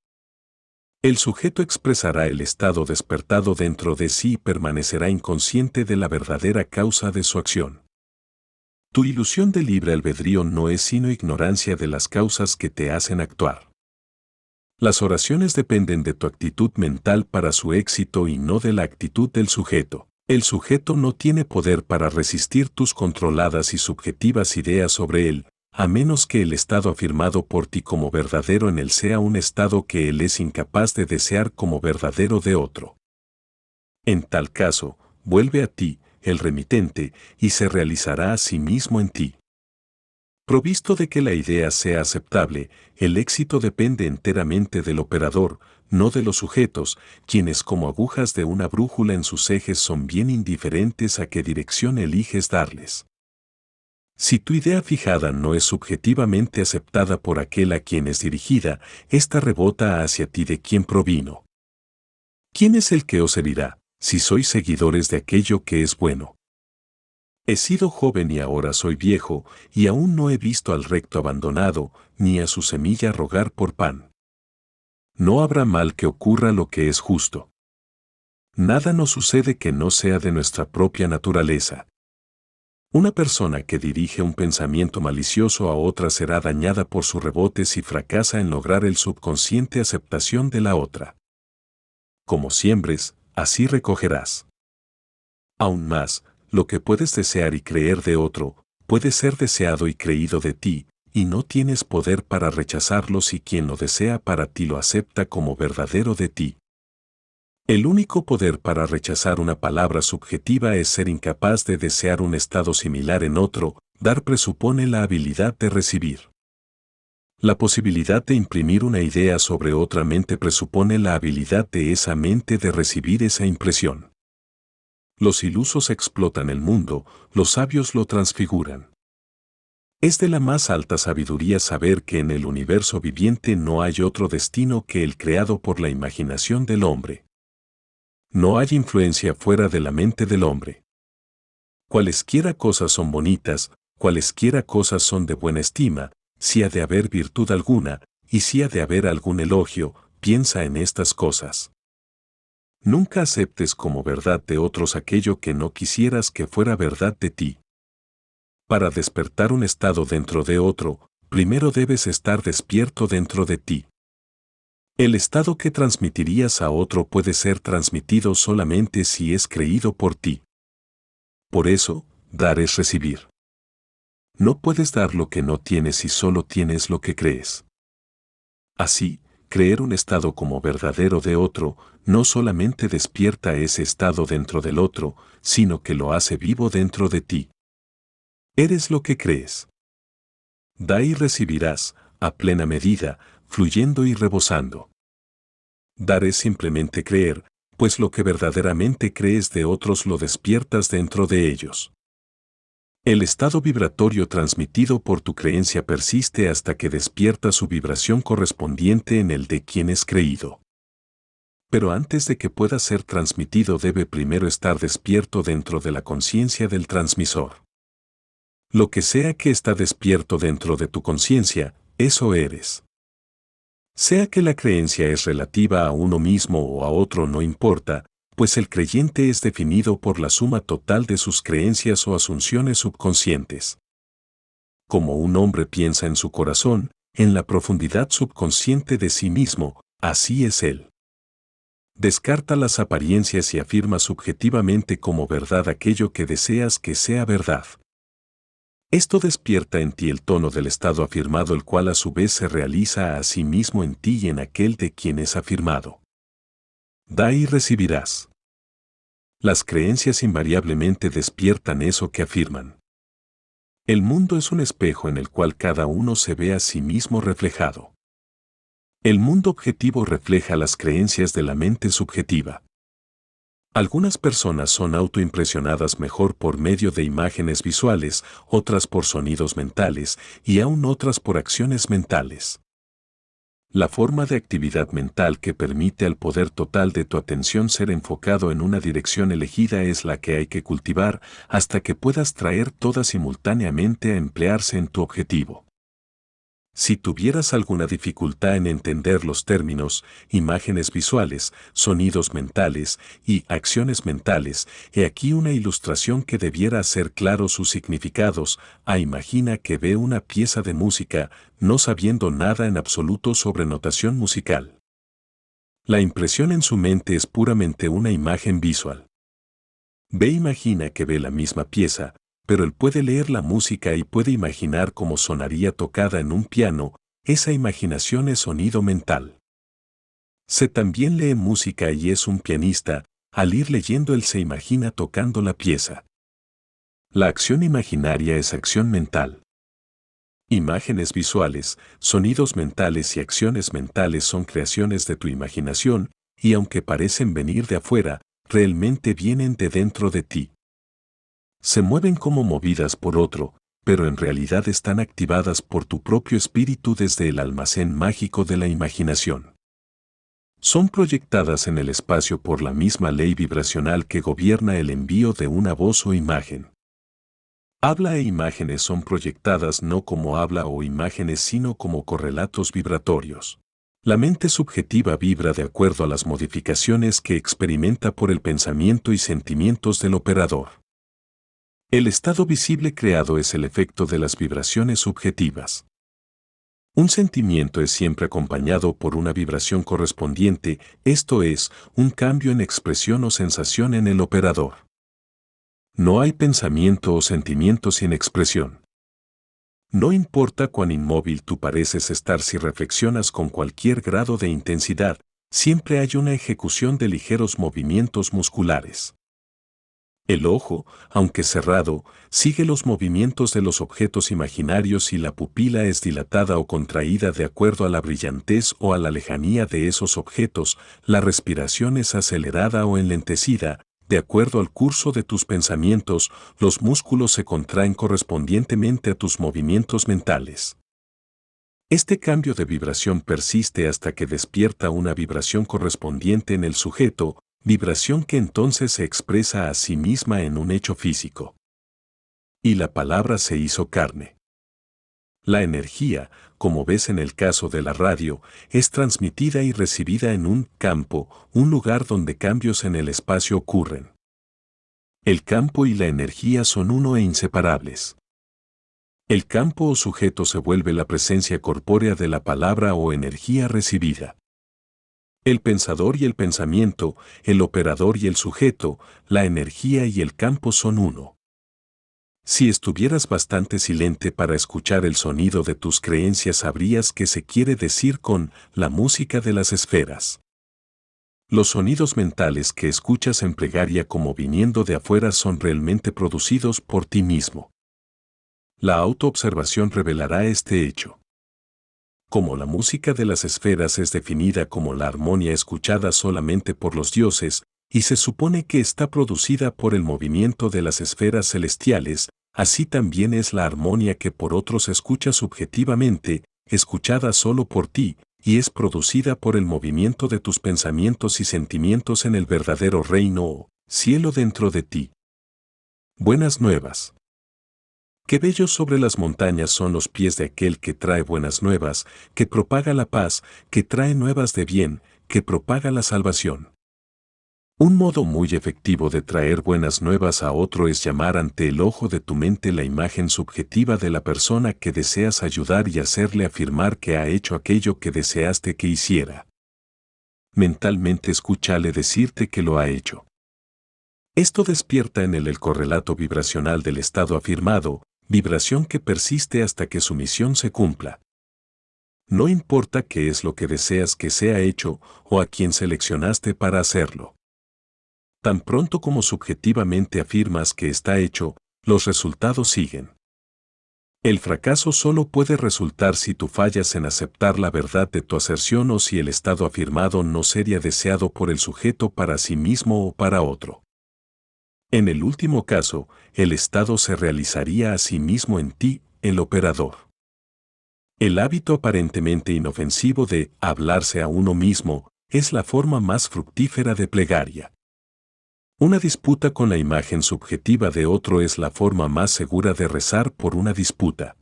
El sujeto expresará el estado despertado dentro de sí y permanecerá inconsciente de la verdadera causa de su acción. Tu ilusión de libre albedrío no es sino ignorancia de las causas que te hacen actuar. Las oraciones dependen de tu actitud mental para su éxito y no de la actitud del sujeto. El sujeto no tiene poder para resistir tus controladas y subjetivas ideas sobre él, a menos que el estado afirmado por ti como verdadero en él sea un estado que él es incapaz de desear como verdadero de otro. En tal caso, vuelve a ti, el remitente, y se realizará a sí mismo en ti. Provisto de que la idea sea aceptable, el éxito depende enteramente del operador, no de los sujetos, quienes como agujas de una brújula en sus ejes son bien indiferentes a qué dirección eliges darles. Si tu idea fijada no es subjetivamente aceptada por aquel a quien es dirigida, ésta rebota hacia ti de quien provino. ¿Quién es el que os herirá, si sois seguidores de aquello que es bueno? He sido joven y ahora soy viejo, y aún no he visto al recto abandonado, ni a su semilla rogar por pan. No habrá mal que ocurra lo que es justo. Nada nos sucede que no sea de nuestra propia naturaleza. Una persona que dirige un pensamiento malicioso a otra será dañada por su rebote si fracasa en lograr el subconsciente aceptación de la otra. Como siembres, así recogerás. Aún más, lo que puedes desear y creer de otro, puede ser deseado y creído de ti, y no tienes poder para rechazarlo si quien lo desea para ti lo acepta como verdadero de ti. El único poder para rechazar una palabra subjetiva es ser incapaz de desear un estado similar en otro, dar presupone la habilidad de recibir. La posibilidad de imprimir una idea sobre otra mente presupone la habilidad de esa mente de recibir esa impresión. Los ilusos explotan el mundo, los sabios lo transfiguran. Es de la más alta sabiduría saber que en el universo viviente no hay otro destino que el creado por la imaginación del hombre. No hay influencia fuera de la mente del hombre. Cualesquiera cosas son bonitas, cualesquiera cosas son de buena estima, si ha de haber virtud alguna, y si ha de haber algún elogio, piensa en estas cosas. Nunca aceptes como verdad de otros aquello que no quisieras que fuera verdad de ti. Para despertar un estado dentro de otro, primero debes estar despierto dentro de ti. El estado que transmitirías a otro puede ser transmitido solamente si es creído por ti. Por eso, dar es recibir. No puedes dar lo que no tienes si solo tienes lo que crees. Así, creer un estado como verdadero de otro, no solamente despierta ese estado dentro del otro, sino que lo hace vivo dentro de ti. Eres lo que crees. Da y recibirás, a plena medida, fluyendo y rebosando. Dar es simplemente creer, pues lo que verdaderamente crees de otros lo despiertas dentro de ellos. El estado vibratorio transmitido por tu creencia persiste hasta que despierta su vibración correspondiente en el de quien es creído. Pero antes de que pueda ser transmitido debe primero estar despierto dentro de la conciencia del transmisor. Lo que sea que está despierto dentro de tu conciencia, eso eres. Sea que la creencia es relativa a uno mismo o a otro no importa, pues el creyente es definido por la suma total de sus creencias o asunciones subconscientes. Como un hombre piensa en su corazón, en la profundidad subconsciente de sí mismo, así es él. Descarta las apariencias y afirma subjetivamente como verdad aquello que deseas que sea verdad. Esto despierta en ti el tono del estado afirmado, el cual a su vez se realiza a sí mismo en ti y en aquel de quien es afirmado. Da y recibirás. Las creencias invariablemente despiertan eso que afirman. El mundo es un espejo en el cual cada uno se ve a sí mismo reflejado. El mundo objetivo refleja las creencias de la mente subjetiva. Algunas personas son autoimpresionadas mejor por medio de imágenes visuales, otras por sonidos mentales y aún otras por acciones mentales. La forma de actividad mental que permite al poder total de tu atención ser enfocado en una dirección elegida es la que hay que cultivar hasta que puedas traer toda simultáneamente a emplearse en tu objetivo. Si tuvieras alguna dificultad en entender los términos, imágenes visuales, sonidos mentales y acciones mentales, he aquí una ilustración que debiera hacer claro sus significados. Imagina que ve una pieza de música, no sabiendo nada en absoluto sobre notación musical. La impresión en su mente es puramente una imagen visual. B imagina que ve la misma pieza, pero él puede leer la música y puede imaginar cómo sonaría tocada en un piano. Esa imaginación es sonido mental. C también lee música y es un pianista. Al ir leyendo él se imagina tocando la pieza. La acción imaginaria es acción mental. Imágenes visuales, sonidos mentales y acciones mentales son creaciones de tu imaginación, y aunque parecen venir de afuera, realmente vienen de dentro de ti. Se mueven como movidas por otro, pero en realidad están activadas por tu propio espíritu desde el almacén mágico de la imaginación. Son proyectadas en el espacio por la misma ley vibracional que gobierna el envío de una voz o imagen. Habla e imágenes son proyectadas no como habla o imágenes sino como correlatos vibratorios. La mente subjetiva vibra de acuerdo a las modificaciones que experimenta por el pensamiento y sentimientos del operador. El estado visible creado es el efecto de las vibraciones subjetivas. Un sentimiento es siempre acompañado por una vibración correspondiente, esto es, un cambio en expresión o sensación en el operador. No hay pensamiento o sentimiento sin expresión. No importa cuán inmóvil tú pareces estar si reflexionas con cualquier grado de intensidad, siempre hay una ejecución de ligeros movimientos musculares. El ojo, aunque cerrado, sigue los movimientos de los objetos imaginarios y la pupila es dilatada o contraída de acuerdo a la brillantez o a la lejanía de esos objetos, la respiración es acelerada o enlentecida, de acuerdo al curso de tus pensamientos, los músculos se contraen correspondientemente a tus movimientos mentales. Este cambio de vibración persiste hasta que despierta una vibración correspondiente en el sujeto, vibración que entonces se expresa a sí misma en un hecho físico. Y la palabra se hizo carne. La energía, como ves en el caso de la radio, es transmitida y recibida en un campo, un lugar donde cambios en el espacio ocurren. El campo y la energía son uno e inseparables. El campo o sujeto se vuelve la presencia corpórea de la palabra o energía recibida. El pensador y el pensamiento, el operador y el sujeto, la energía y el campo son uno. Si estuvieras bastante silente para escuchar el sonido de tus creencias sabrías qué se quiere decir con la música de las esferas. Los sonidos mentales que escuchas en plegaria como viniendo de afuera son realmente producidos por ti mismo. La autoobservación revelará este hecho. Como la música de las esferas es definida como la armonía escuchada solamente por los dioses, y se supone que está producida por el movimiento de las esferas celestiales, así también es la armonía que por otros escuchas subjetivamente, escuchada solo por ti, y es producida por el movimiento de tus pensamientos y sentimientos en el verdadero reino o cielo dentro de ti. Buenas nuevas. Qué bellos sobre las montañas son los pies de aquel que trae buenas nuevas, que propaga la paz, que trae nuevas de bien, que propaga la salvación. Un modo muy efectivo de traer buenas nuevas a otro es llamar ante el ojo de tu mente la imagen subjetiva de la persona que deseas ayudar y hacerle afirmar que ha hecho aquello que deseaste que hiciera. Mentalmente escúchale decirte que lo ha hecho. Esto despierta en él el correlato vibracional del estado afirmado, vibración que persiste hasta que su misión se cumpla. No importa qué es lo que deseas que sea hecho o a quién seleccionaste para hacerlo. Tan pronto como subjetivamente afirmas que está hecho, los resultados siguen. El fracaso solo puede resultar si tú fallas en aceptar la verdad de tu aserción o si el estado afirmado no sería deseado por el sujeto para sí mismo o para otro. En el último caso, el estado se realizaría a sí mismo en ti, el operador. El hábito aparentemente inofensivo de hablarse a uno mismo es la forma más fructífera de plegaria. Una disputa con la imagen subjetiva de otro es la forma más segura de rezar por una disputa.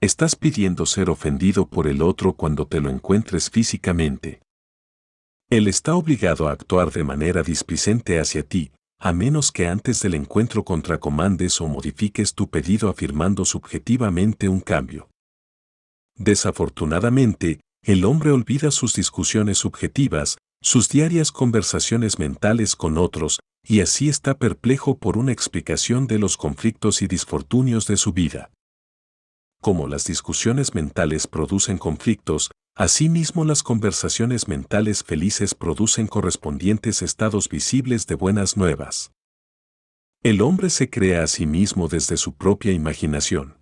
Estás pidiendo ser ofendido por el otro cuando te lo encuentres físicamente. Él está obligado a actuar de manera displicente hacia ti, a menos que antes del encuentro contracomandes o modifiques tu pedido afirmando subjetivamente un cambio. Desafortunadamente, el hombre olvida sus discusiones subjetivas, sus diarias conversaciones mentales con otros, y así está perplejo por una explicación de los conflictos y disfortunios de su vida. Como las discusiones mentales producen conflictos, asimismo las conversaciones mentales felices producen correspondientes estados visibles de buenas nuevas. El hombre se crea a sí mismo desde su propia imaginación.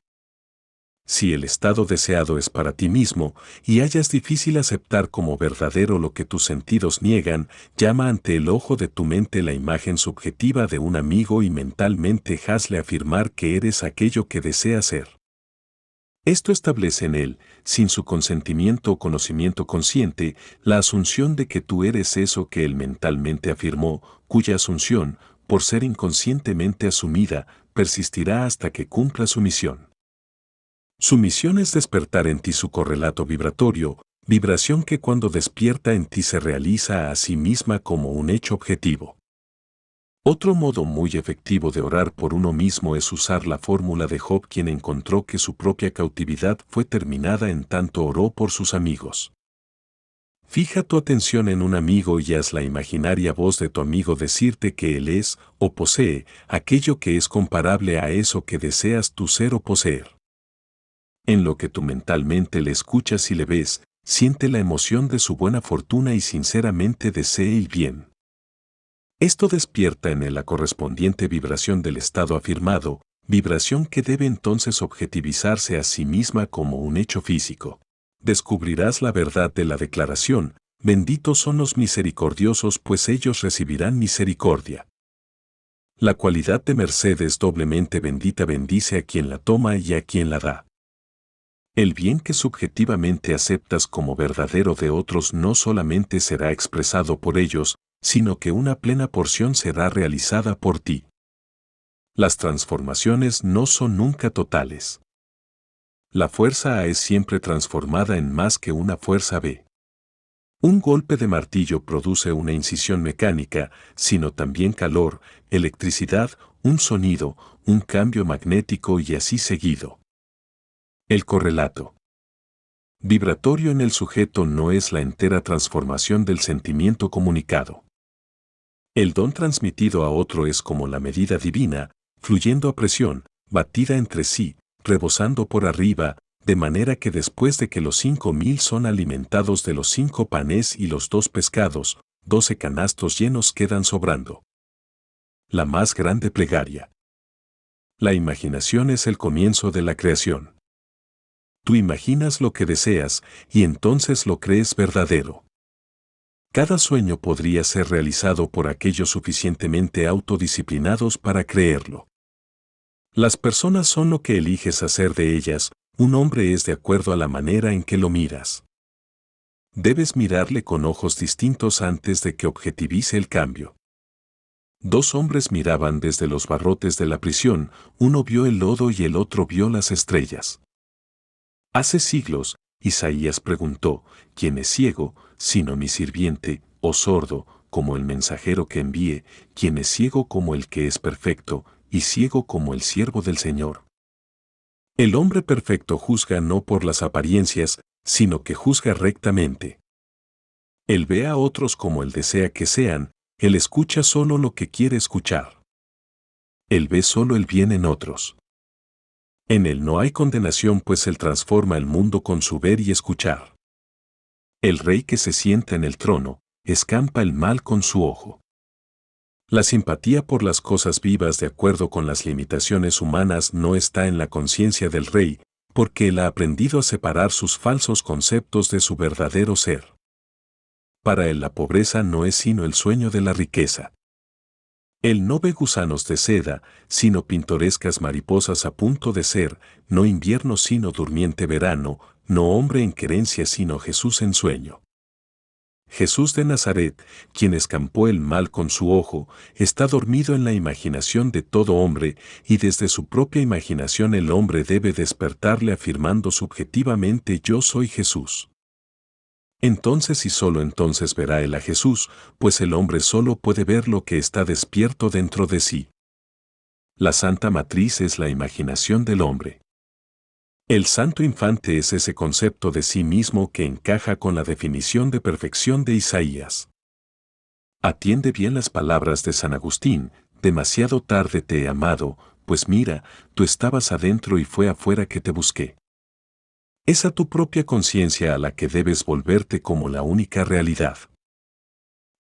Si el estado deseado es para ti mismo y hallas difícil aceptar como verdadero lo que tus sentidos niegan, llama ante el ojo de tu mente la imagen subjetiva de un amigo y mentalmente hazle afirmar que eres aquello que desea ser. Esto establece en él, sin su consentimiento o conocimiento consciente, la asunción de que tú eres eso que él mentalmente afirmó, cuya asunción, por ser inconscientemente asumida, persistirá hasta que cumpla su misión. Su misión es despertar en ti su correlato vibratorio, vibración que cuando despierta en ti se realiza a sí misma como un hecho objetivo. Otro modo muy efectivo de orar por uno mismo es usar la fórmula de Job, quien encontró que su propia cautividad fue terminada en tanto oró por sus amigos. Fija tu atención en un amigo y haz la imaginaria voz de tu amigo decirte que él es, o posee, aquello que es comparable a eso que deseas tú ser o poseer. En lo que tú mentalmente le escuchas y le ves, siente la emoción de su buena fortuna y sinceramente desee el bien. Esto despierta en él la correspondiente vibración del estado afirmado, vibración que debe entonces objetivizarse a sí misma como un hecho físico. Descubrirás la verdad de la declaración: benditos son los misericordiosos, pues ellos recibirán misericordia. La cualidad de merced es doblemente bendita, bendice a quien la toma y a quien la da. El bien que subjetivamente aceptas como verdadero de otros no solamente será expresado por ellos, sino que una plena porción será realizada por ti. Las transformaciones no son nunca totales. La fuerza A es siempre transformada en más que una fuerza B. Un golpe de martillo produce una incisión mecánica, sino también calor, electricidad, un sonido, un cambio magnético y así seguido. El correlato vibratorio en el sujeto no es la entera transformación del sentimiento comunicado. El don transmitido a otro es como la medida divina, fluyendo a presión, batida entre sí, rebosando por arriba, de manera que después de que los 5.000 son alimentados de los 5 panes y los 2 pescados, 12 canastos llenos quedan sobrando. La más grande plegaria. La imaginación es el comienzo de la creación. Tú imaginas lo que deseas y entonces lo crees verdadero. Cada sueño podría ser realizado por aquellos suficientemente autodisciplinados para creerlo. Las personas son lo que eliges hacer de ellas, un hombre es de acuerdo a la manera en que lo miras. Debes mirarle con ojos distintos antes de que objetivice el cambio. 2 hombres miraban desde los barrotes de la prisión, uno vio el lodo y el otro vio las estrellas. Hace siglos, Isaías preguntó: ¿quién es ciego, sino mi sirviente, o sordo, como el mensajero que envíe? ¿Quién es ciego como el que es perfecto, y ciego como el siervo del Señor? El hombre perfecto juzga no por las apariencias, sino que juzga rectamente. Él ve a otros como él desea que sean, él escucha solo lo que quiere escuchar. Él ve solo el bien en otros. En él no hay condenación, pues él transforma el mundo con su ver y escuchar. El rey que se sienta en el trono, escampa el mal con su ojo. La simpatía por las cosas vivas de acuerdo con las limitaciones humanas no está en la conciencia del rey, porque él ha aprendido a separar sus falsos conceptos de su verdadero ser. Para él la pobreza no es sino el sueño de la riqueza. Él no ve gusanos de seda, sino pintorescas mariposas a punto de ser, no invierno sino durmiente verano, no hombre en querencia sino Jesús en sueño. Jesús de Nazaret, quien escampó el mal con su ojo, está dormido en la imaginación de todo hombre, y desde su propia imaginación el hombre debe despertarle afirmando subjetivamente: yo soy Jesús. Entonces y solo entonces verá él a Jesús, pues el hombre solo puede ver lo que está despierto dentro de sí. La Santa Matriz es la imaginación del hombre. El Santo Infante es ese concepto de sí mismo que encaja con la definición de perfección de Isaías. Atiende bien las palabras de San Agustín: demasiado tarde te he amado, pues mira, tú estabas adentro y fue afuera que te busqué. Es a tu propia conciencia a la que debes volverte como la única realidad.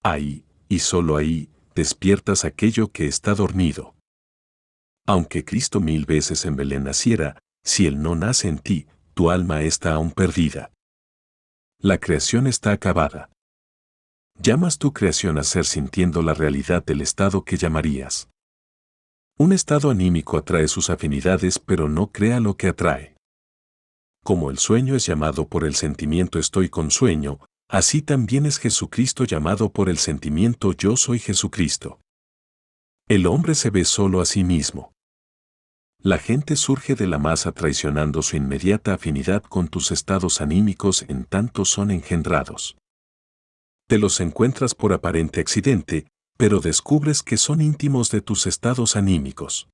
Ahí, y solo ahí, despiertas aquello que está dormido. Aunque Cristo 1000 veces en Belén naciera, si Él no nace en ti, tu alma está aún perdida. La creación está acabada. Llamas tu creación a ser sintiendo la realidad del estado que llamarías. Un estado anímico atrae sus afinidades, pero no crea lo que atrae. Como el sueño es llamado por el sentimiento estoy con sueño, así también es Jesucristo llamado por el sentimiento yo soy Jesucristo. El hombre se ve solo a sí mismo. La gente surge de la masa traicionando su inmediata afinidad con tus estados anímicos en tanto son engendrados. Te los encuentras por aparente accidente, pero descubres que son íntimos de tus estados anímicos.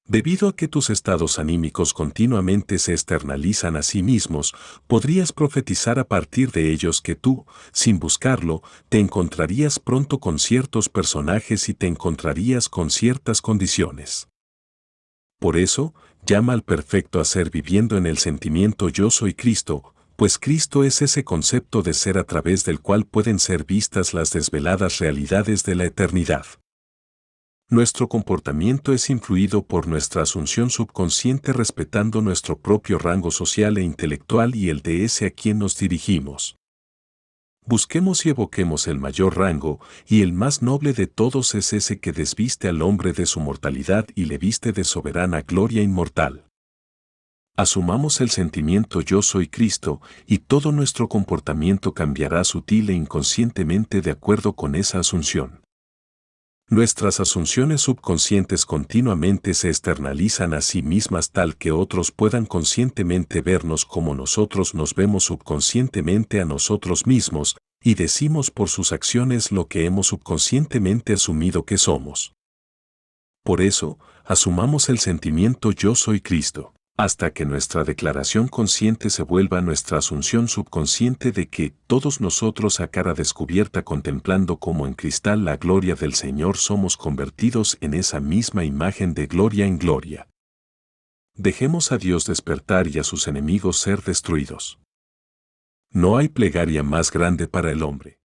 Debido a que tus estados anímicos continuamente se externalizan a sí mismos, podrías profetizar a partir de ellos que tú, sin buscarlo, te encontrarías pronto con ciertos personajes y te encontrarías con ciertas condiciones. Por eso, llama al perfecto a ser viviendo en el sentimiento yo soy Cristo, pues Cristo es ese concepto de ser a través del cual pueden ser vistas las desveladas realidades de la eternidad. Nuestro comportamiento es influido por nuestra asunción subconsciente respetando nuestro propio rango social e intelectual y el de ese a quien nos dirigimos. Busquemos y evoquemos el mayor rango, y el más noble de todos es ese que desviste al hombre de su mortalidad y le viste de soberana gloria inmortal. Asumamos el sentimiento yo soy Cristo, y todo nuestro comportamiento cambiará sutil e inconscientemente de acuerdo con esa asunción. Nuestras asunciones subconscientes continuamente se externalizan a sí mismas tal que otros puedan conscientemente vernos como nosotros nos vemos subconscientemente a nosotros mismos, y decimos por sus acciones lo que hemos subconscientemente asumido que somos. Por eso, asumamos el sentimiento yo soy Cristo, hasta que nuestra declaración consciente se vuelva nuestra asunción subconsciente de que todos nosotros a cara descubierta contemplando como en cristal la gloria del Señor somos convertidos en esa misma imagen de gloria en gloria. Dejemos a Dios despertar y a sus enemigos ser destruidos. No hay plegaria más grande para el hombre.